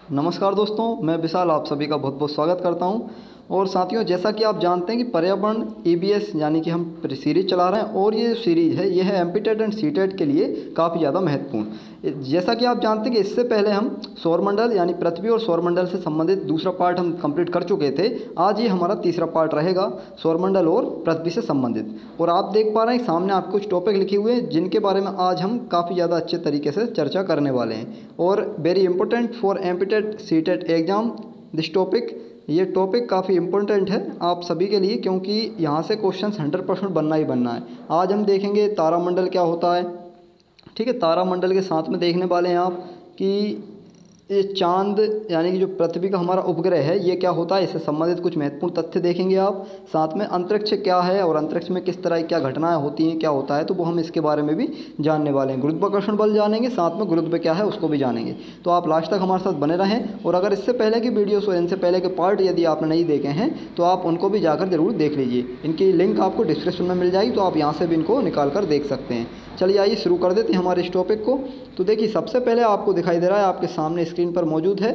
नमस्कार दोस्तों, मैं विशाल आप सभी का बहुत बहुत स्वागत करता हूं। और साथियों, जैसा कि आप जानते हैं कि पर्यावरण ईबीएस यानी कि हम सीरीज़ चला रहे हैं और ये सीरीज़ है, यह है एमपीटेट एंड सीटेट के लिए काफ़ी ज़्यादा महत्वपूर्ण। जैसा कि आप जानते हैं कि इससे पहले हम सौरमंडल यानी पृथ्वी और सौरमंडल से संबंधित दूसरा पार्ट हम कंप्लीट कर चुके थे। आज ये हमारा तीसरा पार्ट रहेगा, सौरमंडल और पृथ्वी से संबंधित। और आप देख पा रहे हैं सामने आप कुछ टॉपिक लिखे हुए हैं जिनके बारे में आज हम काफ़ी ज़्यादा अच्छे तरीके से चर्चा करने वाले हैं। और very important for MPTET CTET exam this topic. ये टॉपिक काफ़ी इम्पोर्टेंट है आप सभी के लिए, क्योंकि यहाँ से क्वेश्चंस 100% बनना ही बनना है। आज हम देखेंगे तारामंडल क्या होता है, ठीक है। तारामंडल के साथ में देखने वाले हैं आप कि ये चांद यानी कि जो पृथ्वी का हमारा उपग्रह है ये क्या होता है, इससे संबंधित कुछ महत्वपूर्ण तथ्य देखेंगे आप। साथ में अंतरिक्ष क्या है और अंतरिक्ष में किस तरह क्या घटनाएं होती हैं, क्या होता है, तो वो हम इसके बारे में भी जानने वाले हैं। गुरुत्वाकर्षण बल जानेंगे, साथ में गुरुत्व क्या है उसको भी जानेंगे। तो आप लास्ट तक हमारे साथ बने रहें। और अगर इससे पहले की वीडियोस और इनसे पहले के पार्ट यदि आपने नहीं देखे हैं तो आप उनको भी जाकर जरूर देख लीजिए। इनकी लिंक आपको डिस्क्रिप्शन में मिल जाएगी, तो आप यहाँ से भी इनको निकाल कर देख सकते हैं। चलिए आइए शुरू कर देते हैं हमारे इस टॉपिक को। तो देखिए, सबसे पहले आपको दिखाई दे रहा है, आपके सामने स्क्रीन पर मौजूद है,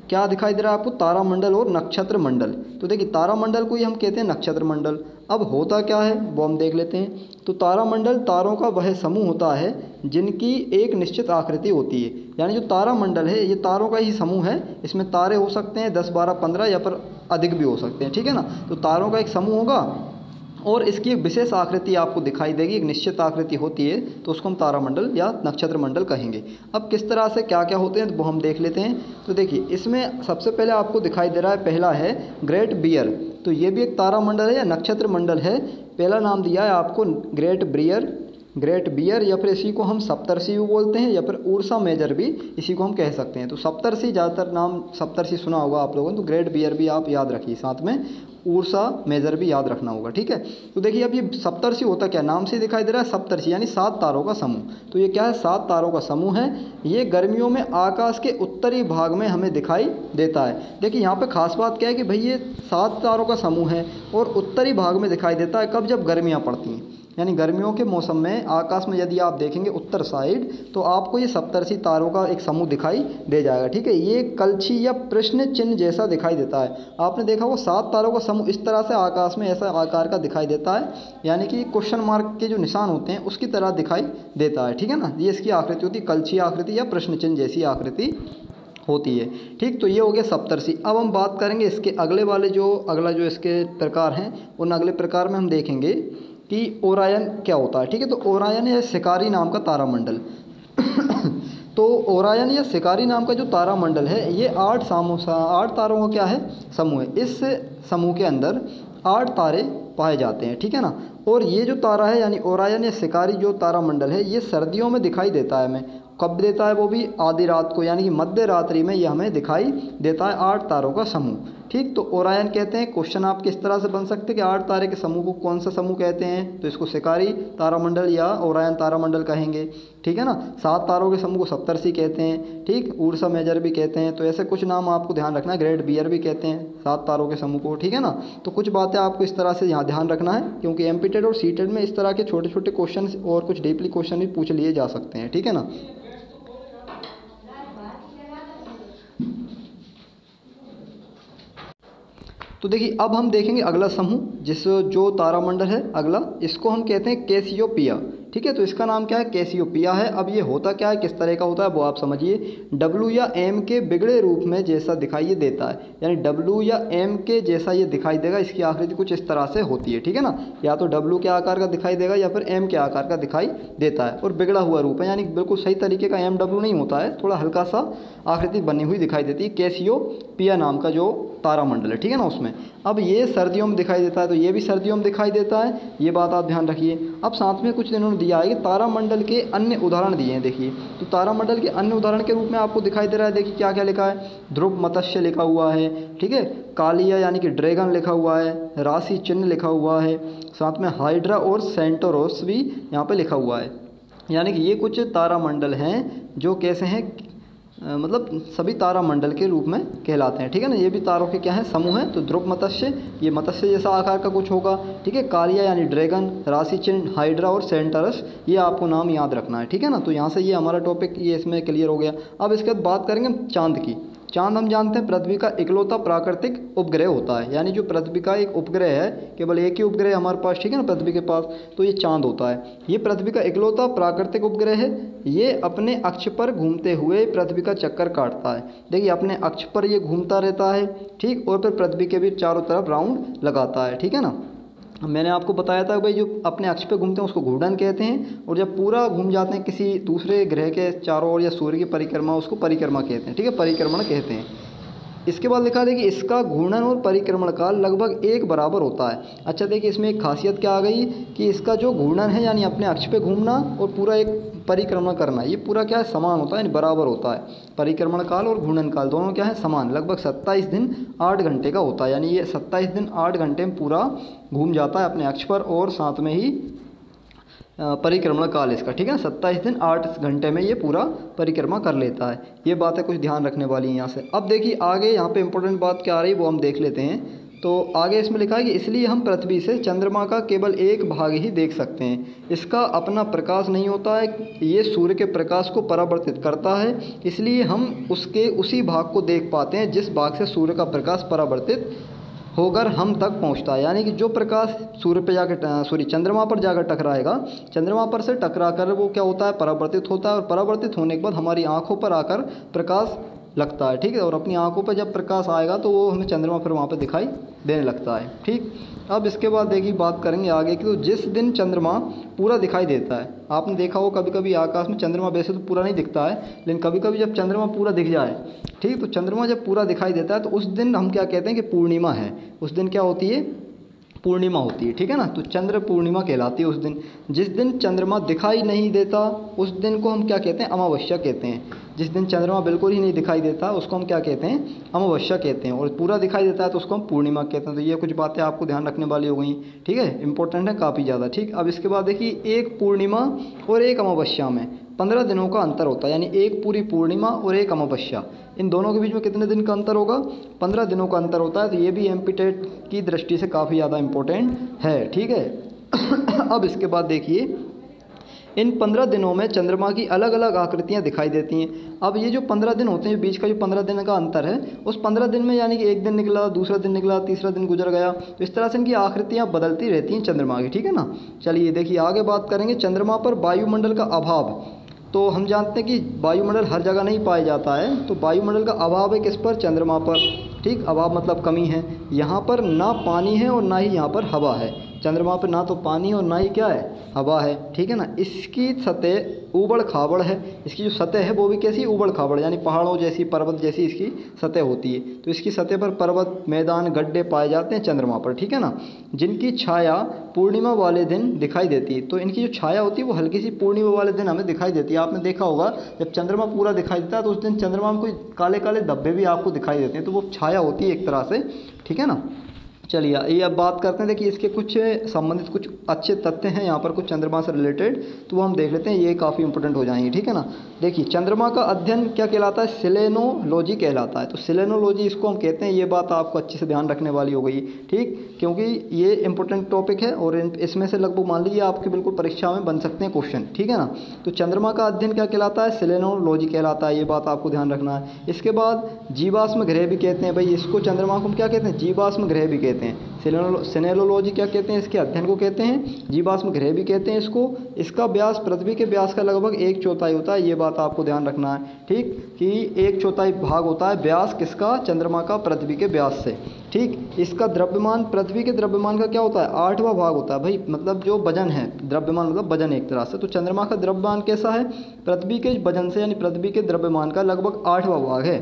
क्या दिखाई दे रहा है आपको, तारामंडल और नक्षत्र मंडल। तो देखिए, तारामंडल को ही हम कहते हैं नक्षत्र मंडल। अब होता क्या है वो हम देख लेते हैं। तो तारामंडल तारों का वह समूह होता है जिनकी एक निश्चित आकृति होती है। यानी जो तारामंडल है ये तारों का ही समूह है। इसमें तारे हो सकते हैं 10, 12, 15 या फिर अधिक भी हो सकते हैं, ठीक है ना। तो तारों का एक समूह होगा और इसकी एक विशेष आकृति आपको दिखाई देगी, एक निश्चित आकृति होती है, तो उसको हम तारामंडल या नक्षत्र मंडल कहेंगे। अब किस तरह से क्या क्या होते हैं तो वो हम देख लेते हैं। तो देखिए, इसमें सबसे पहले आपको दिखाई दे रहा है, पहला है ग्रेट बियर। तो ये भी एक तारामंडल है या नक्षत्र मंडल है। पहला नाम दिया है आपको ग्रेट बियर, या फिर इसी को हम सप्तर्षि भी बोलते हैं, या फिर उर्सा मेजर भी इसी को हम कह सकते हैं। तो सप्तर्षि, ज़्यादातर नाम सप्तर्षि सुना होगा आप लोगों ने, तो ग्रेट बियर भी आप याद रखिए, साथ में उर्सा मेजर भी याद रखना होगा, ठीक है। तो देखिए, अब ये सप्तर्षि होता क्या, नाम से दिखाई दे रहा है सप्तर्षि यानी 7 तारों का समूह। तो ये क्या है, 7 तारों का समूह है। ये गर्मियों में आकाश के उत्तरी भाग में हमें दिखाई देता है। देखिए, यहाँ पे खास बात क्या है कि भाई ये 7 तारों का समूह है और उत्तरी भाग में दिखाई देता है। कब, जब गर्मियाँ पड़ती हैं, यानी गर्मियों के मौसम में आकाश में यदि आप देखेंगे उत्तर साइड, तो आपको ये सप्तर्षि तारों का एक समूह दिखाई दे जाएगा, ठीक है। ये कलछी या प्रश्न चिन्ह जैसा दिखाई देता है। आपने देखा वो 7 तारों का समूह इस तरह से आकाश में ऐसा आकार का दिखाई देता है, यानी कि क्वेश्चन मार्क के जो निशान होते हैं उसकी तरह दिखाई देता है, ठीक है ना। ये इसकी आकृति होती है, कलछी आकृति या प्रश्न चिन्ह जैसी आकृति होती है, ठीक। तो ये हो गया सप्तर्षि। अब हम बात करेंगे इसके अगले वाले अगला जो इसके प्रकार हैं, उन अगले प्रकार में हम देखेंगे कि ओरायन क्या होता है, ठीक है। तो ओरायन या शिकारी नाम का तारामंडल तो ओरायन या शिकारी नाम का जो तारामंडल है ये 8 तारों का क्या है, समूह है। इस समूह के अंदर 8 तारे पाए जाते हैं, ठीक है ना। और ये जो तारा है यानी ओरायन या शिकारी जो तारामंडल है ये सर्दियों में दिखाई देता है हमें। कब देता है, वो भी आधी रात को, यानी कि मध्य रात्रि में ये हमें दिखाई देता है 8 तारों का समूह, ठीक। तो ओरायन कहते हैं। क्वेश्चन आपके इस तरह से बन सकते हैं कि 8 तारे के समूह को कौन सा समूह कहते हैं, तो इसको शिकारी तारामंडल या ओरायन तारामंडल कहेंगे, ठीक है ना। 7 तारों के समूह को सप्तर्षि कहते हैं, ठीक। उर्सा मेजर भी कहते हैं। तो ऐसे कुछ नाम आपको ध्यान रखना है। ग्रेट बियर भी कहते हैं 7 तारों के समूह को, ठीक है ना। तो कुछ बातें आपको इस तरह से यहाँ ध्यान रखना है, क्योंकि एमपीटेट और सीटेट में इस तरह के छोटे छोटे क्वेश्चन और कुछ डीपली क्वेश्चन भी पूछ लिए जा सकते हैं, ठीक है ना। तो देखिए, अब हम देखेंगे अगला समूह, जो तारामंडल है अगला, इसको हम कहते हैं कैसियोपिया, ठीक है। तो इसका नाम क्या है, कैसियोपिया है। अब ये होता क्या है, किस तरह का होता है वो आप समझिए। डब्ल्यू या एम के बिगड़े रूप में जैसा दिखाई देता है, यानी डब्ल्यू या एम के जैसा ये दिखाई देगा। इसकी आकृति कुछ इस तरह से होती है, ठीक है ना। या तो डब्ल्यू के आकार का दिखाई देगा या फिर एम के आकार का दिखाई देता है। और बिगड़ा हुआ रूप है, यानी बिल्कुल सही तरीके का एम डब्ल्यू नहीं होता है, थोड़ा हल्का सा आकृति बनी हुई दिखाई देती है। कैसियोपिया नाम का जो तारामंडल है, ठीक है ना, उसमें। अब ये सर्दियों में दिखाई देता है, तो ये भी सर्दियों में दिखाई देता है, ये बात आप ध्यान रखिए। अब साथ में कुछ इन्होंने दिया है कि तारामंडल के अन्य उदाहरण दिए हैं, देखिए। तो तारामंडल के अन्य उदाहरण के रूप में आपको दिखाई दे रहा है, देखिए क्या क्या लिखा है। ध्रुव मत्स्य लिखा हुआ है, ठीक है। कालिया यानी कि ड्रैगन लिखा हुआ है, राशि चिन्ह लिखा हुआ है, साथ में हाइड्रा और सेंटोरस भी यहाँ पे लिखा हुआ है। यानी कि ये कुछ तारामंडल हैं जो कैसे हैं, मतलब सभी तारामंडल के रूप में कहलाते हैं, ठीक है ना। ये भी तारों के क्या है, समूह है। तो ध्रुव मत्स्य, ये मत्स्य जैसा आकार का कुछ होगा, ठीक है। कालिया यानी ड्रैगन, राशि चिन्ह, हाइड्रा और सेंटरस, ये आपको नाम याद रखना है, ठीक है ना। तो यहाँ से ये हमारा टॉपिक ये इसमें क्लियर हो गया। अब इसके बाद बात करेंगे हम चांद की। चांद हम जानते हैं पृथ्वी का इकलौता प्राकृतिक उपग्रह होता है, यानी जो पृथ्वी का एक उपग्रह है, केवल एक ही उपग्रह हमारे पास, ठीक है ना, पृथ्वी के पास, तो ये चांद होता है। ये पृथ्वी का इकलौता प्राकृतिक उपग्रह है। ये अपने अक्ष पर घूमते हुए पृथ्वी का चक्कर काटता है। देखिए अपने अक्ष पर ये घूमता रहता है, ठीक, और फिर पृथ्वी के भी चारों तरफ राउंड लगाता है, ठीक है ना। मैंने आपको बताया था भाई जो अपने अक्ष पे घूमते हैं उसको घूर्णन कहते हैं, और जब पूरा घूम जाते हैं किसी दूसरे ग्रह के चारों ओर या सूर्य की परिक्रमा, उसको परिक्रमा कहते हैं, ठीक है, परिक्रमण कहते हैं। इसके बाद लिखा है कि इसका घूर्णन और परिक्रमण काल लगभग एक बराबर होता है। अच्छा देखिए इसमें एक खासियत क्या आ गई कि इसका जो घूर्णन है यानी अपने अक्ष पे घूमना और पूरा एक परिक्रमण करना, ये पूरा क्या है, समान होता है, यानी बराबर होता है। परिक्रमण काल और घूर्णन काल दोनों क्या है, समान, लगभग 27 दिन 8 घंटे का होता है। यानी ये 27 दिन 8 घंटे में पूरा घूम जाता है अपने अक्ष पर, और साथ में ही परिक्रमण काल इसका, ठीक है, 27 दिन 8 घंटे में ये पूरा परिक्रमा कर लेता है। ये बातें कुछ ध्यान रखने वाली हैं यहाँ से। अब देखिए आगे यहाँ पे इंपॉर्टेंट बात क्या आ रही है वो हम देख लेते हैं। तो आगे इसमें लिखा है कि इसलिए हम पृथ्वी से चंद्रमा का केवल एक भाग ही देख सकते हैं। इसका अपना प्रकाश नहीं होता है, ये सूर्य के प्रकाश को परावर्तित करता है, इसलिए हम उसके उसी भाग को देख पाते हैं जिस भाग से सूर्य का प्रकाश परावर्तित होकर हम तक पहुंचता है। यानी कि जो प्रकाश सूर्य पे जाकर चंद्रमा पर जाकर टकराएगा, चंद्रमा पर से टकराकर वो क्या होता है, परावर्तित होता है, और परावर्तित होने के बाद हमारी आंखों पर आकर प्रकाश लगता है, ठीक है, और अपनी आंखों पर जब प्रकाश आएगा तो वो हमें चंद्रमा फिर वहाँ पे दिखाई देने लगता है, ठीक। अब इसके बाद देखिए बात करेंगे आगे की, तो जिस दिन चंद्रमा पूरा दिखाई देता है, आपने देखा हो कभी कभी आकाश में चंद्रमा वैसे तो पूरा नहीं दिखता है, लेकिन कभी कभी जब चंद्रमा पूरा दिख जाए, ठीक, तो चंद्रमा जब पूरा दिखाई देता है तो उस दिन हम क्या कहते हैं कि पूर्णिमा है। उस दिन क्या होती है, पूर्णिमा होती है, ठीक है ना, तो चंद्र पूर्णिमा कहलाती है उस दिन। जिस दिन चंद्रमा दिखाई नहीं देता उस दिन को हम क्या कहते हैं, अमावस्या कहते हैं। जिस दिन चंद्रमा बिल्कुल ही नहीं दिखाई देता उसको हम क्या कहते हैं, अमावस्या कहते हैं, और पूरा दिखाई देता है तो उसको हम पूर्णिमा कहते हैं। तो ये कुछ बातें आपको ध्यान रखने वाली हो गई, ठीक है, इंपॉर्टेंट है काफ़ी ज़्यादा, ठीक। अब इसके बाद देखिए एक पूर्णिमा और एक अमावस्या में 15 दिनों का अंतर होता है, यानी एक पूरी पूर्णिमा और एक अमावस्या, इन दोनों के बीच में कितने दिन का अंतर होगा, 15 दिनों का अंतर होता है। तो ये भी एमपीटेट की दृष्टि से काफ़ी ज़्यादा इम्पोर्टेंट है, ठीक है। अब इसके बाद देखिए इन 15 दिनों में चंद्रमा की अलग अलग आकृतियाँ दिखाई देती हैं। अब ये जो 15 दिन होते हैं, बीच का जो 15 दिन का अंतर है, उस 15 दिन में यानी कि एक दिन निकला, दूसरा दिन निकला, तीसरा दिन गुजर गया, तो इस तरह से इनकी आकृतियाँ बदलती रहती हैं चंद्रमा की, ठीक है ना। चलिए देखिए आगे बात करेंगे चंद्रमा पर वायुमंडल का अभाव। तो हम जानते हैं कि वायुमंडल हर जगह नहीं पाया जाता है, तो वायुमंडल का अभाव है किस पर, चंद्रमा पर, ठीक। अभाव मतलब कमी है। यहाँ पर ना पानी है और ना ही यहाँ पर हवा है। चंद्रमा पर ना तो पानी है और ना ही क्या है, हवा है, ठीक है ना। इसकी सतह ऊबड़ खाबड़ है, इसकी जो सतह है वो भी कैसी, ऊबड़ खाबड़, यानी पहाड़ों जैसी, पर्वत जैसी इसकी सतह होती है। तो इसकी सतह पर पर्वत, मैदान, गड्ढे पाए जाते हैं चंद्रमा पर, ठीक है ना, जिनकी छाया पूर्णिमा वाले दिन दिखाई देती है। तो इनकी जो छाया होती है वो हल्की सी पूर्णिमा वाले दिन हमें दिखाई देती है। आपने देखा होगा जब चंद्रमा पूरा दिखाई देता है तो उस दिन चंद्रमा में कोई काले काले धब्बे भी आपको दिखाई देते हैं, तो वो छाया होती है एक तरह से, ठीक है ना। चलिए ये अब बात करते हैं, देखिए इसके कुछ संबंधित कुछ अच्छे तथ्य हैं यहाँ पर कुछ चंद्रमा से रिलेटेड, तो वो हम देख लेते हैं, ये काफ़ी इंपॉर्टेंट हो जाएंगे, ठीक है ना। देखिए चंद्रमा का अध्ययन क्या कहलाता है, सेलेनोलॉजी कहलाता है। तो सेलेनोलॉजी इसको हम कहते हैं, ये बात आपको अच्छे से ध्यान रखने वाली हो गई, ठीक, क्योंकि ये इंपॉर्टेंट टॉपिक है और इसमें से लगभग मान लीजिए आपके बिल्कुल परीक्षा में बन सकते हैं क्वेश्चन, ठीक है ना। तो चंद्रमा का अध्ययन क्या कहलाता है, सेलेनोलॉजी कहलाता है, ये बात आपको ध्यान रखना है। इसके बाद जीवाश्म ग्रह भी कहते हैं, भाई इसको चंद्रमा को हम क्या कहते हैं, जीवाश्म ग्रह भी कहते हैं। सेलेनोलॉजी क्या कहते हैं, इसके अध्ययन को कहते हैं, जीवाश्म ग्रह भी कहते हैं इसको। इसका व्यास पृथ्वी के व्यास का लगभग 1/4 होता है, ये बात आपको ध्यान रखना है, ठीक, कि 1/4 भाग होता है व्यास किसका, चंद्रमा का, पृथ्वी के व्यास से, ठीक। इसका द्रव्यमान पृथ्वी के द्रव्यमान का क्या होता है, 8वां भाग होता है, भाई मतलब जो वजन है, द्रव्यमान मतलब वजन एक तरह से। तो चंद्रमा का द्रव्यमान कैसा है, पृथ्वी के वजन से यानी पृथ्वी के द्रव्यमान का लगभग 8वां भाग है,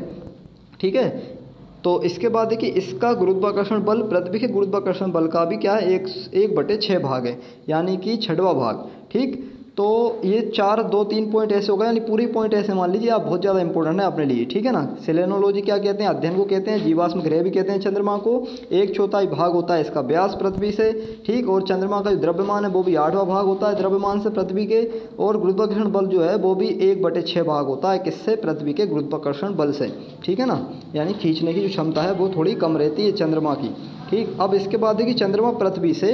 ठीक है। तो इसके बाद देखिए इसका गुरुत्वाकर्षण बल पृथ्वी के गुरुत्वाकर्षण बल का भी क्या है, 1/6 भाग है, यानी कि 6वां भाग, ठीक। तो ये 4, 2, 3 पॉइंट ऐसे हो गए, यानी पूरी पॉइंट ऐसे मान लीजिए आप, बहुत ज़्यादा इंपॉर्टेंट है अपने लिए, ठीक है ना। सेलेनोलॉजी क्या कहते हैं, अध्ययन को कहते हैं, जीवाश्म ग्रह भी कहते हैं चंद्रमा को। 1/4 भाग होता है इसका व्यास पृथ्वी से, ठीक, और चंद्रमा का जो द्रव्यमान है वो भी 8वां भाग होता है द्रव्यमान से पृथ्वी के, और गुरुत्वाकर्षण बल जो है वो भी 1/6 भाग होता है किससे, पृथ्वी के गुरुत्वाकर्षण बल से, ठीक है ना। यानी खींचने की जो क्षमता है वो थोड़ी कम रहती है चंद्रमा की, ठीक। अब इसके बाद देखिए चंद्रमा पृथ्वी से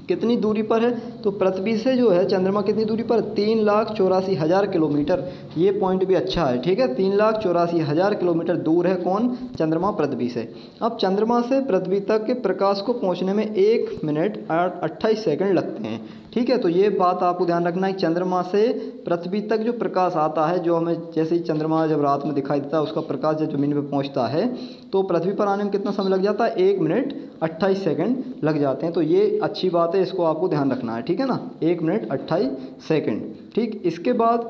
कितनी दूरी पर है, तो पृथ्वी से जो है चंद्रमा कितनी दूरी पर, 3,84,000 किलोमीटर। ये पॉइंट भी अच्छा है, ठीक है। 3,84,000 किलोमीटर दूर है कौन, चंद्रमा पृथ्वी से। अब चंद्रमा से पृथ्वी तक के प्रकाश को पहुंचने में 1 मिनट 28 सेकंड लगते हैं, ठीक है। तो ये बात आपको ध्यान रखना है, चंद्रमा से पृथ्वी तक जो प्रकाश आता है, जो हमें जैसे ही चंद्रमा जब रात में दिखाई देता है उसका प्रकाश जब ज़मीन पर पहुंचता है तो पृथ्वी पर आने में कितना समय लग जाता है, 1 मिनट 28 सेकंड लग जाते हैं। तो ये अच्छी बात है, इसको आपको ध्यान रखना है, ठीक है ना, 1 मिनट 28 सेकंड, ठीक। इसके बाद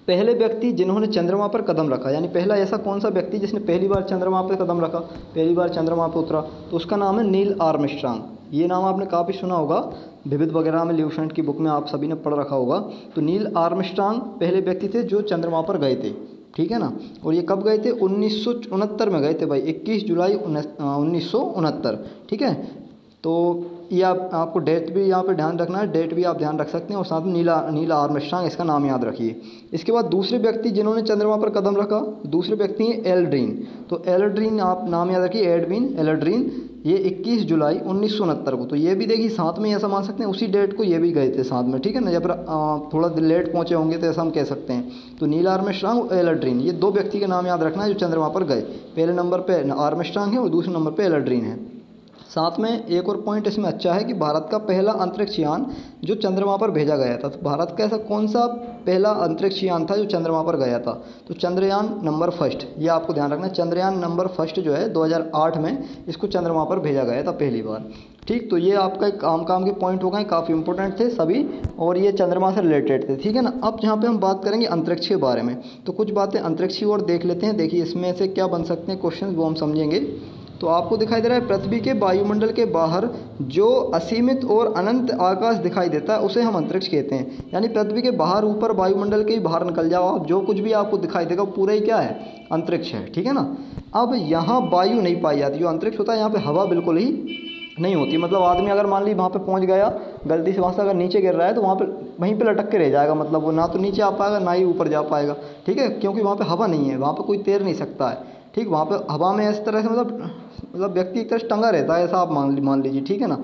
पहले व्यक्ति जिन्होंने चंद्रमा पर कदम रखा, यानी पहला ऐसा कौन सा व्यक्ति जिसने पहली बार चंद्रमा पर कदम रखा, पहली बार चंद्रमा पर उतरा, तो उसका नाम है नील आर्मस्ट्रांग। ये नाम आपने काफ़ी सुना होगा, विविध वगैरह में, ल्यूसेंट की बुक में आप सभी ने पढ़ रखा होगा। तो नील आर्मस्ट्रांग पहले व्यक्ति थे जो चंद्रमा पर गए थे, ठीक है ना। और ये कब गए थे, 1969 में गए थे भाई, 21 जुलाई 1969, ठीक है। तो ये आपको डेट भी यहाँ पे ध्यान रखना है, डेट भी आप ध्यान रख सकते हैं, और साथ में नीला आर्मस्ट्रांग, इसका नाम याद रखिए। इसके बाद दूसरे व्यक्ति जिन्होंने चंद्रमा पर कदम रखा, दूसरे व्यक्ति हैं एल्ड्रिन। तो एल्ड्रिन आप नाम याद रखिए, एल्ड्रिन, ये 21 जुलाई 1969 को। तो ये भी देखिए साथ में ऐसा मान सकते हैं, उसी डेट को ये भी गए थे साथ में, ठीक है ना। जब थोड़ा लेट पहुँचे होंगे तो ऐसा हम कह सकते हैं। तो नील आर्मस्ट्रांग और एल्ड्रिन, ये 2 व्यक्ति के नाम याद रखना है जो चंद्रमा पर गए। पहले नंबर पर आर्मस्ट्रांग है और दूसरे नंबर पर एल्ड्रिन है। साथ में एक और पॉइंट इसमें अच्छा है कि भारत का पहला अंतरिक्ष यान जो चंद्रमा पर भेजा गया था। तो भारत का ऐसा कौन सा पहला अंतरिक्ष यान था जो चंद्रमा पर गया था, तो चंद्रयान नंबर फर्स्ट, ये आपको ध्यान रखना है। चंद्रयान नंबर फर्स्ट जो है 2008 में इसको चंद्रमा पर भेजा गया था पहली बार, ठीक। तो ये आपका एक काम के पॉइंट हो गए, काफ़ी इंपॉर्टेंट थे सभी, और ये चंद्रमा से रिलेटेड थे, ठीक है ना। अब यहाँ पे हम बात करेंगे अंतरिक्ष के बारे में, तो कुछ बातें अंतरिक्ष की ओर देख लेते हैं। देखिए इसमें से क्या बन सकते हैं क्वेश्चन, वो हम समझेंगे। तो आपको दिखाई दे रहा है पृथ्वी के वायुमंडल के बाहर जो असीमित और अनंत आकाश दिखाई देता है उसे हम अंतरिक्ष कहते हैं। यानी पृथ्वी के बाहर, ऊपर वायुमंडल के बाहर निकल जाओ आप, जो कुछ भी आपको दिखाई देगा वो पूरा ही क्या है, अंतरिक्ष है, ठीक है ना। अब यहाँ वायु नहीं पाई जाती, जो अंतरिक्ष होता है यहाँ पे हवा बिल्कुल ही नहीं होती। मतलब आदमी अगर मान ली वहाँ पे पहुँच गया, गलती से वहाँ से अगर नीचे गिर रहा है तो वहाँ पे वहीं पे लटक के रह जाएगा, मतलब वो ना तो नीचे आ पाएगा ना ही ऊपर जा पाएगा, ठीक है, क्योंकि वहाँ पे हवा नहीं है, वहाँ पे कोई तैर नहीं सकता है, ठीक। वहाँ पे हवा में इस तरह से मतलब व्यक्ति एक तरह से टंगा रहता है, ऐसा आप मान लीजिए, ठीक है ना।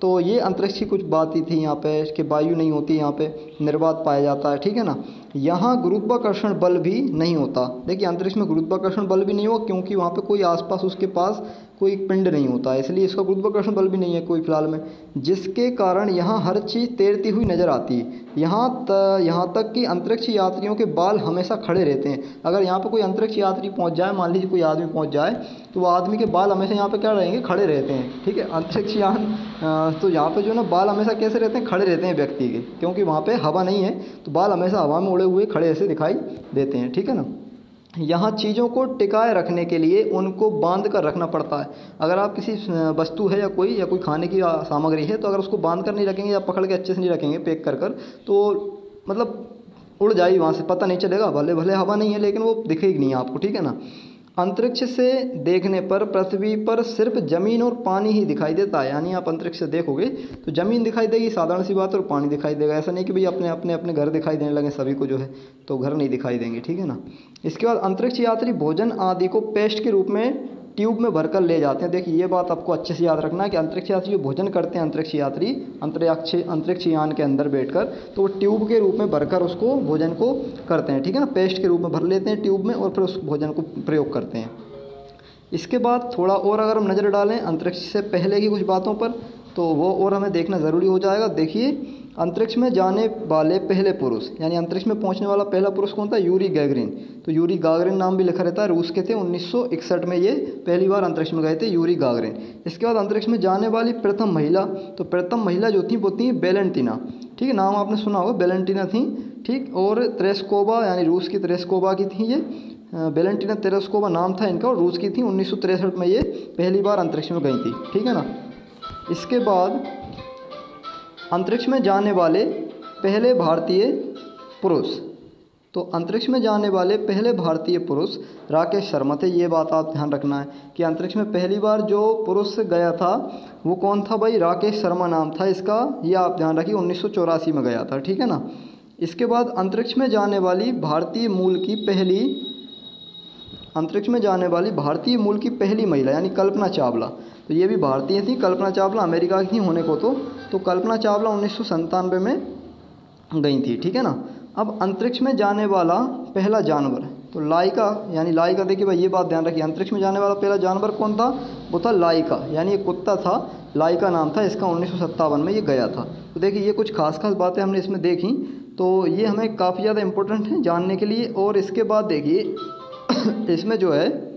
तो ये अंतरिक्ष की कुछ बात ही थी यहाँ पे, कि वायु नहीं होती, यहाँ पे निर्वात पाया जाता है, ठीक है ना। यहाँ गुरुत्वाकर्षण बल भी नहीं होता। देखिए अंतरिक्ष में गुरुत्वाकर्षण बल भी नहीं होगा, क्योंकि वहाँ पे कोई आसपास उसके पास कोई पिंड नहीं होता है, इसलिए इसका गुरुत्वाकर्षण बल भी नहीं है कोई फिलहाल में, जिसके कारण यहाँ हर चीज़ तैरती हुई नज़र आती है। यहाँ तक कि अंतरिक्ष यात्रियों के बाल हमेशा खड़े रहते हैं। अगर यहाँ पे कोई अंतरिक्ष यात्री पहुँच जाए, मान लीजिए कोई आदमी पहुँच जाए, तो वो आदमी के बाल हमेशा यहाँ पे क्या रहेंगे, खड़े रहते हैं, ठीक है। अंतरिक्ष यान तो यहाँ पे जो है ना बाल हमेशा कैसे रहते हैं, खड़े रहते हैं व्यक्ति के, क्योंकि वहाँ पे हवा नहीं है, तो बाल हमेशा हवा में उड़े हुए खड़े ऐसे दिखाई देते हैं, ठीक है ना। यहाँ चीज़ों को टिकाए रखने के लिए उनको बांध कर रखना पड़ता है। अगर आप किसी वस्तु है या कोई खाने की सामग्री है, तो अगर उसको बांध कर नहीं रखेंगे या पकड़ के अच्छे से नहीं रखेंगे पैक कर तो मतलब उड़ जाएगी वहाँ से, पता नहीं चलेगा, भले हवा नहीं है लेकिन वो दिखेगी नहीं आपको, ठीक है ना। अंतरिक्ष से देखने पर पृथ्वी पर सिर्फ ज़मीन और पानी ही दिखाई देता है। यानी आप अंतरिक्ष से देखोगे तो ज़मीन दिखाई देगी, साधारण सी बात है, और पानी दिखाई देगा। ऐसा नहीं कि भाई अपने घर दिखाई देने लगे सभी को, जो है तो घर नहीं दिखाई देंगे, ठीक है ना। इसके बाद अंतरिक्ष यात्री भोजन आदि को पेस्ट के रूप में ट्यूब में भरकर ले जाते हैं। देखिए ये बात आपको अच्छे से याद रखना है कि अंतरिक्ष यात्री जो भोजन करते हैं, अंतरिक्ष यात्री अंतरिक्ष यान के अंदर बैठकर, तो वो ट्यूब के रूप में भरकर उसको भोजन को करते हैं, ठीक है ना। पेस्ट के रूप में भर लेते हैं ट्यूब में और फिर उस भोजन को प्रयोग करते हैं। इसके बाद थोड़ा और अगर हम नज़र डालें अंतरिक्ष से पहले की कुछ बातों पर, तो वो और हमें देखना ज़रूरी हो जाएगा। देखिए अंतरिक्ष में जाने वाले पहले पुरुष, यानी अंतरिक्ष में पहुंचने वाला पहला पुरुष कौन था, यूरी गैगरिन। तो यूरी गागरिन नाम भी लिखा रहता है, रूस के थे, 1961 में ये पहली बार अंतरिक्ष में गए थे, यूरी गागरिन। इसके बाद अंतरिक्ष में जाने वाली प्रथम महिला, तो प्रथम महिला जो थी वो थी वेलेंटिना, ठीक है, नाम आपने सुना होगा, वेलेंटिना थी, ठीक। और तेरेस्कोवा, यानी रूस की तेरेस्कोवा की थी ये, वेलेंटिना तेरेस्कोवा नाम था इनका, और रूस की थी। 1963 में ये पहली बार अंतरिक्ष में गई थी, ठीक है ना। इसके बाद अंतरिक्ष में जाने वाले पहले भारतीय पुरुष, तो अंतरिक्ष में जाने वाले पहले भारतीय पुरुष राकेश शर्मा थे। ये बात आप ध्यान रखना है कि अंतरिक्ष में पहली बार जो पुरुष गया था वो कौन था भाई, राकेश शर्मा नाम था इसका, ये आप ध्यान रखिए, 1984 में गया था, ठीक है ना। इसके बाद अंतरिक्ष में जाने वाली भारतीय मूल की पहली महिला यानी कल्पना चावला, तो ये भी भारतीय थी। कल्पना चावला अमेरिका की थी होने को तो, तो कल्पना चावला 1997 में गई थी, ठीक है ना। अब अंतरिक्ष में जाने वाला पहला जानवर, तो लाइका, यानी लाइका, देखिए भाई ये बात ध्यान रखिए, अंतरिक्ष में जाने वाला पहला जानवर कौन था, वो था लाइका, यानी एक कुत्ता था, लाइका नाम था इसका, 1957 में ये गया था। तो देखिए ये कुछ खास बातें हमने इसमें देखी, तो ये हमें काफ़ी ज़्यादा इम्पोर्टेंट है जानने के लिए। और इसके बाद देखिए इसमें जो है,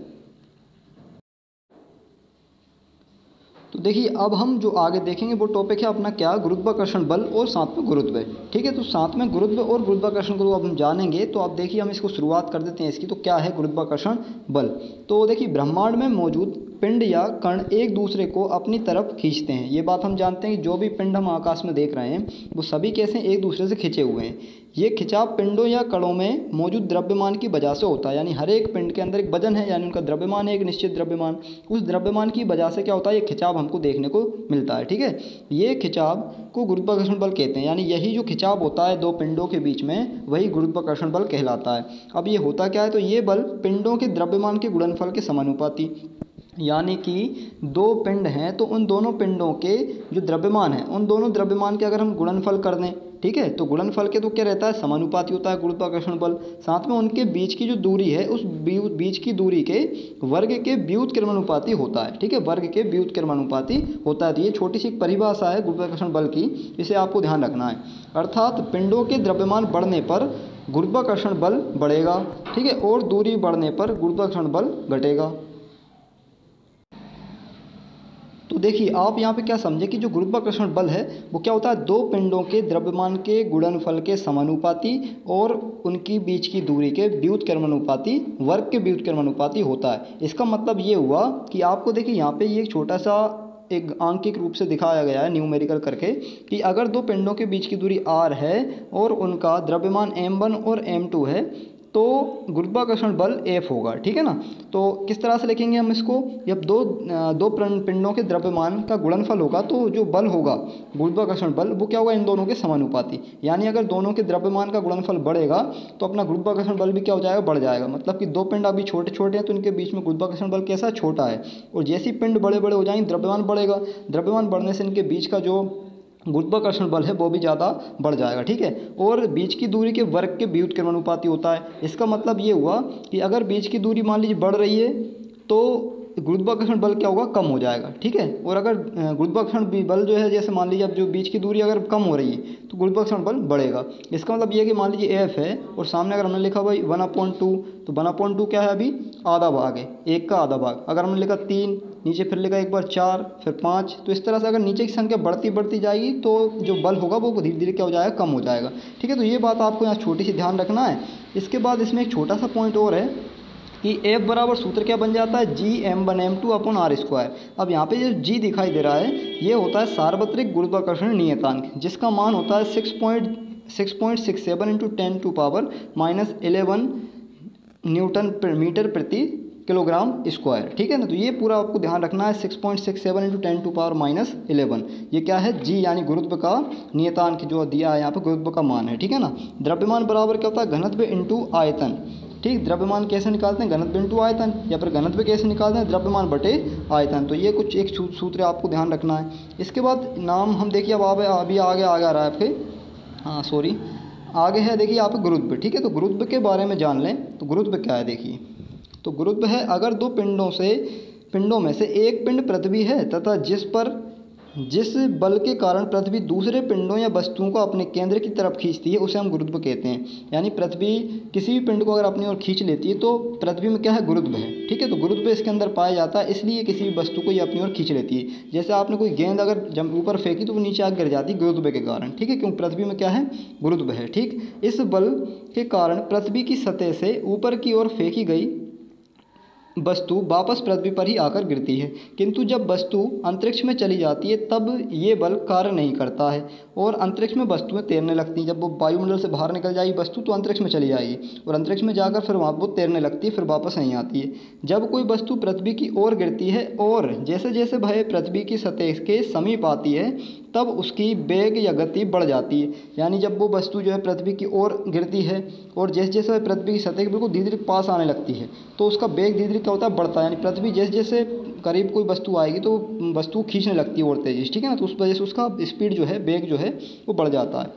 तो देखिए अब हम जो आगे देखेंगे वो टॉपिक है अपना क्या, गुरुत्वाकर्षण बल और साथ में गुरुत्व, ठीक है। तो साथ में गुरुत्व और गुरुत्वाकर्षण को अब हम जानेंगे। तो आप देखिए हम इसको शुरुआत कर देते हैं इसकी। तो क्या है गुरुत्वाकर्षण बल? तो देखिए ब्रह्मांड में मौजूद पिंड या कण एक दूसरे को अपनी तरफ खींचते हैं। ये बात हम जानते हैं कि जो भी पिंड हम आकाश में देख रहे हैं वो सभी कैसे एक दूसरे से खिंचे हुए हैं। ये खिंचाव पिंडों या कणों में मौजूद द्रव्यमान की वजह से होता है, यानी हर एक पिंड के अंदर एक वजन है, यानी उनका द्रव्यमान है एक निश्चित द्रव्यमान। उस द्रव्यमान की वजह से क्या होता है, ये खिंचाव हमको देखने को मिलता है, ठीक है। ये खिंचाव को गुरुत्वाकर्षण बल कहते हैं, यानी यही जो खिंचाव होता है दो पिंडों के बीच में, वही गुरुत्वाकर्षण बल कहलाता है। अब ये होता क्या है, तो ये बल पिंडों के द्रव्यमान के गुणनफल के समानुपाती, यानी कि दो पिंड हैं तो उन दोनों पिंडों के जो द्रव्यमान है, उन दोनों द्रव्यमान के अगर हम गुणनफल कर दें, ठीक है, तो गुणनफल के तो क्या रहता है, समानुपाती होता है गुरुत्वाकर्षण बल। साथ में उनके बीच की जो दूरी है, उस बीच की दूरी के वर्ग के व्युत्क्रमानुपाती होता है, ठीक है, वर्ग के व्युत्क्रमानुपाती होता है। तो ये छोटी सी एक परिभाषा है गुरुत्वाकर्षण बल की, इसे आपको ध्यान रखना है। अर्थात पिंडों के द्रव्यमान बढ़ने पर गुरुत्वाकर्षण बल बढ़ेगा, ठीक है, और दूरी बढ़ने पर गुरुत्वाकर्षण बल घटेगा। तो देखिए आप यहाँ पे क्या समझे कि जो गुरुत्वाकर्षण बल है वो क्या होता है, दो पिंडों के द्रव्यमान के गुणनफल के समानुपाती और उनकी बीच की दूरी के व्युत्क्रमानुपाती, वर्ग के व्युत्क्रमानुपाती होता है। इसका मतलब ये हुआ कि आपको देखिए यहाँ पे ये एक छोटा सा एक आंकिक रूप से दिखाया गया है न्यूमेरिकल करके, कि अगर दो पिंडों के बीच की दूरी r है और उनका द्रव्यमान m1 और m2 है तो गुरुत्वाकर्षण बल F होगा, ठीक है ना। तो किस तरह से लिखेंगे हम इसको, जब दो पिंडों के द्रव्यमान का गुणनफल होगा तो जो बल होगा गुरुत्वाकर्षण बल वो क्या होगा, इन दोनों के समानुपाती। यानी अगर दोनों के द्रव्यमान का गुणनफल बढ़ेगा तो अपना गुरुत्वाकर्षण बल भी क्या हो जाएगा, बढ़ जाएगा। मतलब कि दो पिंड अभी छोटे छोटे हैं तो इनके बीच में गुरुत्वाकर्षण बल कैसा, छोटा है, और जैसे ही पिंड बड़े बड़े हो जाएंगे द्रव्यमान बढ़ेगा, द्रव्यमान बढ़ने से इनके बीच का जो गुरुत्वाकर्षण बल है वो भी ज़्यादा बढ़ जाएगा, ठीक है। और बीच की दूरी के वर्ग के व्युत्क्रमानुपाती होता है। इसका मतलब ये हुआ कि अगर बीच की दूरी मान लीजिए बढ़ रही है तो गुरुत्वाकर्षण बल क्या होगा, कम हो जाएगा, ठीक है। और अगर गुरुत्वाकर्षण बल जो है, जैसे मान लीजिए अब जो बीच की दूरी अगर कम हो रही है तो गुरुत्वाकर्षण बल बढ़ेगा। इसका मतलब ये है कि मान लीजिए F है और सामने अगर हमने लिखा भाई 1/2, तो 1/2 क्या है, अभी आधा भाग है, एक का आधा भाग। अगर हमने लिखा 3, नीचे फिर लिखा एक बार 4, फिर 5, तो इस तरह से अगर नीचे की संख्या बढ़ती जाएगी तो जो बल होगा वो धीरे धीरे क्या हो जाएगा, कम हो जाएगा, ठीक है। तो ये बात आपको यहाँ छोटी सी ध्यान रखना है। इसके बाद इसमें एक छोटा सा पॉइंट और है कि F बराबर सूत्र क्या बन जाता है, Gm1m2/r²। अब यहाँ पे जो G दिखाई दे रहा है ये होता है सार्वत्रिक गुरुत्वाकर्षण नियतांक, जिसका मान होता है 6.67 × 10⁻11 न्यूटन मीटर प्रति किलोग्राम स्क्वायर, ठीक है ना। तो ये पूरा आपको ध्यान रखना है, 6.67 × 10⁻11 ये क्या है, G यानी गुरुत्व का नियतांक जो दिया है यहाँ पे, गुरुत्व का मान है, ठीक है ना। द्रव्यमान बराबर क्या होता है, घनत्व इंटू आयतन, ठीक। द्रव्यमान कैसे निकालते हैं, घनत्व इंटू आयतन, या फिर घनत्व कैसे निकालते हैं, द्रव्यमान बटे आयतन। तो ये कुछ एक सूत्र आपको ध्यान रखना है। इसके बाद नाम हम देखिए अब अभी आगे आ रहा है आपके, आगे है देखिए यहाँ पे गुरुत्व, ठीक है। तो गुरुत्व के बारे में जान लें। तो गुरुत्व क्या है देखिए, तो गुरुत्व है अगर दो पिंडों में से एक पिंड पृथ्वी है तथा जिस बल के कारण पृथ्वी दूसरे पिंडों या वस्तुओं को अपने केंद्र की तरफ खींचती है उसे हम गुरुत्व कहते हैं। यानी पृथ्वी किसी भी पिंड को अगर अपनी ओर खींच लेती है तो पृथ्वी में क्या है, गुरुत्व है, ठीक है। तो गुरुत्व इसके अंदर पाया जाता है, इसलिए किसी भी वस्तु को ये अपनी ओर खींच लेती है। जैसे आपने कोई गेंद अगर जब ऊपर फेंकी तो वो नीचे आकर गिर जाती है गुरुत्व के कारण, ठीक है, क्योंकि पृथ्वी में क्या है, गुरुत्व है, ठीक। इस बल के कारण पृथ्वी की सतह से ऊपर की ओर फेंकी गई वस्तु वापस पृथ्वी पर ही आकर गिरती है, किंतु जब वस्तु अंतरिक्ष में चली जाती है तब ये बल कार्य नहीं करता है और अंतरिक्ष में वस्तुएं तैरने लगती हैं। जब वो वायुमंडल से बाहर निकल जाएगी वस्तु तो अंतरिक्ष में चली जाएगी और अंतरिक्ष में जाकर फिर वहाँ वो तैरने लगती है, फिर वापस नहीं आती है। जब कोई वस्तु पृथ्वी की ओर गिरती है और जैसे जैसे वह पृथ्वी की सतह के समीप आती है तब उसकी वेग या गति बढ़ जाती है। यानी जब वो वस्तु जो है पृथ्वी की ओर गिरती है और जैसे जैसे वह पृथ्वी की सतह के बिल्कुल धीरे धीरे पास आने लगती है तो उसका वेग धीरे धीरे क्या होता है, बढ़ता है। यानी पृथ्वी जैसे जैसे करीब कोई वस्तु आएगी तो वस्तु खींचने लगती है और तेजी से, ठीक है ना। तो उस वजह से उसका स्पीड जो है, वेग जो है वो बढ़ जाता है।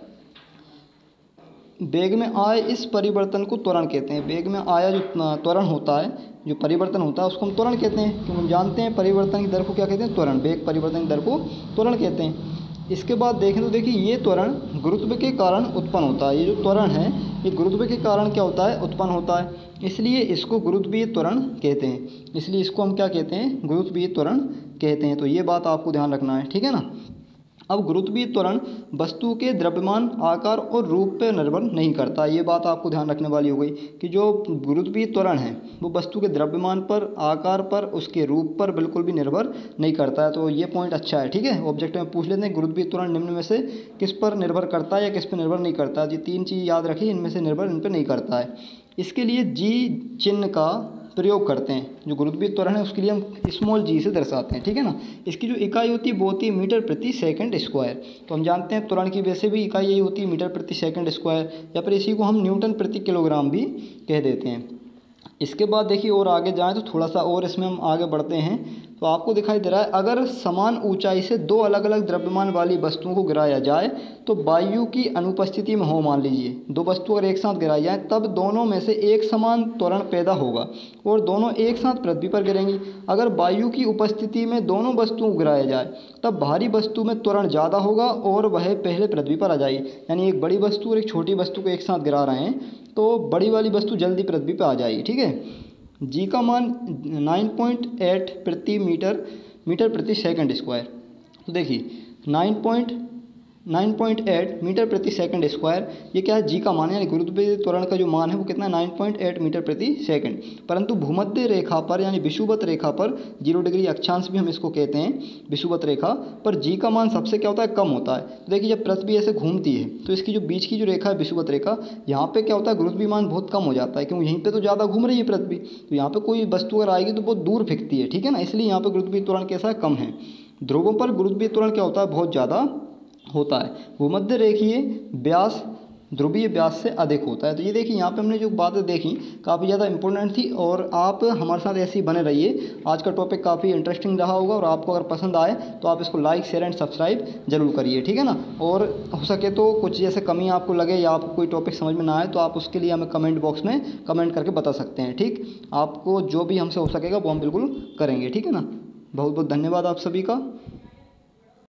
वेग में आए इस परिवर्तन को त्वरण कहते हैं। वेग में आया जो त्वरण होता है, जो परिवर्तन होता है उसको हम त्वरण कहते हैं, क्योंकि हम जानते हैं परिवर्तन की दर को क्या कहते हैं, त्वरण। वेग परिवर्तन की दर को त्वरण कहते हैं। इसके बाद देखें तो देखिए ये त्वरण गुरुत्व के कारण उत्पन्न होता है। ये जो त्वरण है ये गुरुत्व के कारण क्या होता है, उत्पन्न होता है, इसलिए इसको गुरुत्वीय त्वरण कहते हैं। इसलिए इसको हम क्या कहते हैं, गुरुत्वीय त्वरण कहते हैं। तो ये बात आपको ध्यान रखना है, ठीक है ना। अब गुरुत्वीय त्वरण वस्तु के द्रव्यमान, आकार और रूप पर निर्भर नहीं करता। ये बात आपको ध्यान रखने वाली हो गई कि जो गुरुत्वीय त्वरण है वो वस्तु के द्रव्यमान पर, आकार पर, उसके रूप पर बिल्कुल भी निर्भर नहीं करता है। तो ये पॉइंट अच्छा है, ठीक है। ऑब्जेक्ट में पूछ लेते हैं गुरुत्वीय त्वरण निम्न में से किस पर निर्भर करता है या किस पर निर्भर नहीं करता है। ये 3 चीज़ याद रखिए, इनमें से निर्भर इन पर नहीं करता है। इसके लिए जी चिन्ह का प्रयोग करते हैं। जो गुरुत्वीय त्वरण है उसके लिए हम स्मॉल जी से दर्शाते हैं, ठीक है ना। इसकी जो इकाई होती है वो होती है मीटर प्रति सेकंड स्क्वायर। तो हम जानते हैं त्वरण की वैसे भी इकाई यही होती है मीटर प्रति सेकंड स्क्वायर, या फिर इसी को हम न्यूटन प्रति किलोग्राम भी कह देते हैं। इसके बाद देखिए और आगे जाएँ तो थोड़ा सा और इसमें हम आगे बढ़ते हैं तो आपको दिखाई दे रहा है, अगर समान ऊंचाई से 2 अलग अलग द्रव्यमान वाली वस्तुओं को गिराया जाए तो वायु की अनुपस्थिति में हो, मान लीजिए 2 वस्तु अगर एक साथ गिराई जाए तब दोनों में से एक समान त्वरण पैदा होगा और दोनों एक साथ पृथ्वी पर गिरेंगी। अगर वायु की उपस्थिति में दोनों वस्तुओं को गिराया जाए तब भारी वस्तु में त्वरण ज़्यादा होगा और वह पहले पृथ्वी पर आ जाएगी। यानी एक बड़ी वस्तु और एक छोटी वस्तु को एक साथ गिरा रहे हैं तो बड़ी वाली वस्तु जल्दी पृथ्वी पर आ जाएगी, ठीक है। जी का मान 9.8 प्रति मीटर प्रति सेकंड स्क्वायर। तो देखिए 9.8 मीटर प्रति सेकंड स्क्वायर, ये क्या है, जी का मान है। यानी गुरुत्वीय त्वरण का जो मान है वो कितना है, 9.8 मीटर प्रति सेकंड। परंतु भूमध्य रेखा पर यानी विषुवत रेखा पर 0 डिग्री अक्षांश भी हम इसको कहते हैं, विषुवत रेखा पर जी का मान सबसे क्या होता है, कम होता है। तो देखिए जब पृथ्वी ऐसे घूमती है तो इसकी जो बीच की जो रेखा है विषुवत रेखा, यहाँ पे क्या होता है, गुरुत्वीय मान बहुत कम हो जाता है, क्योंकि यहीं पे तो ज़्यादा घूम रही है पृथ्वी। तो यहाँ पे कोई वस्तु अगर आएगी तो बहुत दूर फेंकती है, ठीक है ना। इसलिए यहाँ पे गुरुत्वीय त्वरण कैसा है, कम है। ध्रुवों पर गुरुत्वीय त्वरण क्या होता है, बहुत ज़्यादा होता है। भूमध्य रेखीय व्यास ध्रुवीय व्यास से अधिक होता है। तो ये देखिए यहाँ पे हमने जो बातें देखी काफ़ी ज़्यादा इंपॉर्टेंट थी और आप हमारे साथ ऐसे ही बने रहिए। आज का टॉपिक काफ़ी इंटरेस्टिंग रहा होगा और आपको अगर पसंद आए तो आप इसको लाइक, शेयर एंड सब्सक्राइब जरूर करिए, ठीक है ना। और हो सके तो कुछ जैसे कमी आपको लगे या आपको कोई टॉपिक समझ में ना आए तो आप उसके लिए हमें कमेंट बॉक्स में कमेंट करके बता सकते हैं, ठीक। आपको जो भी हमसे हो सकेगा वो हम बिल्कुल करेंगे, ठीक है ना। बहुत बहुत धन्यवाद आप सभी का।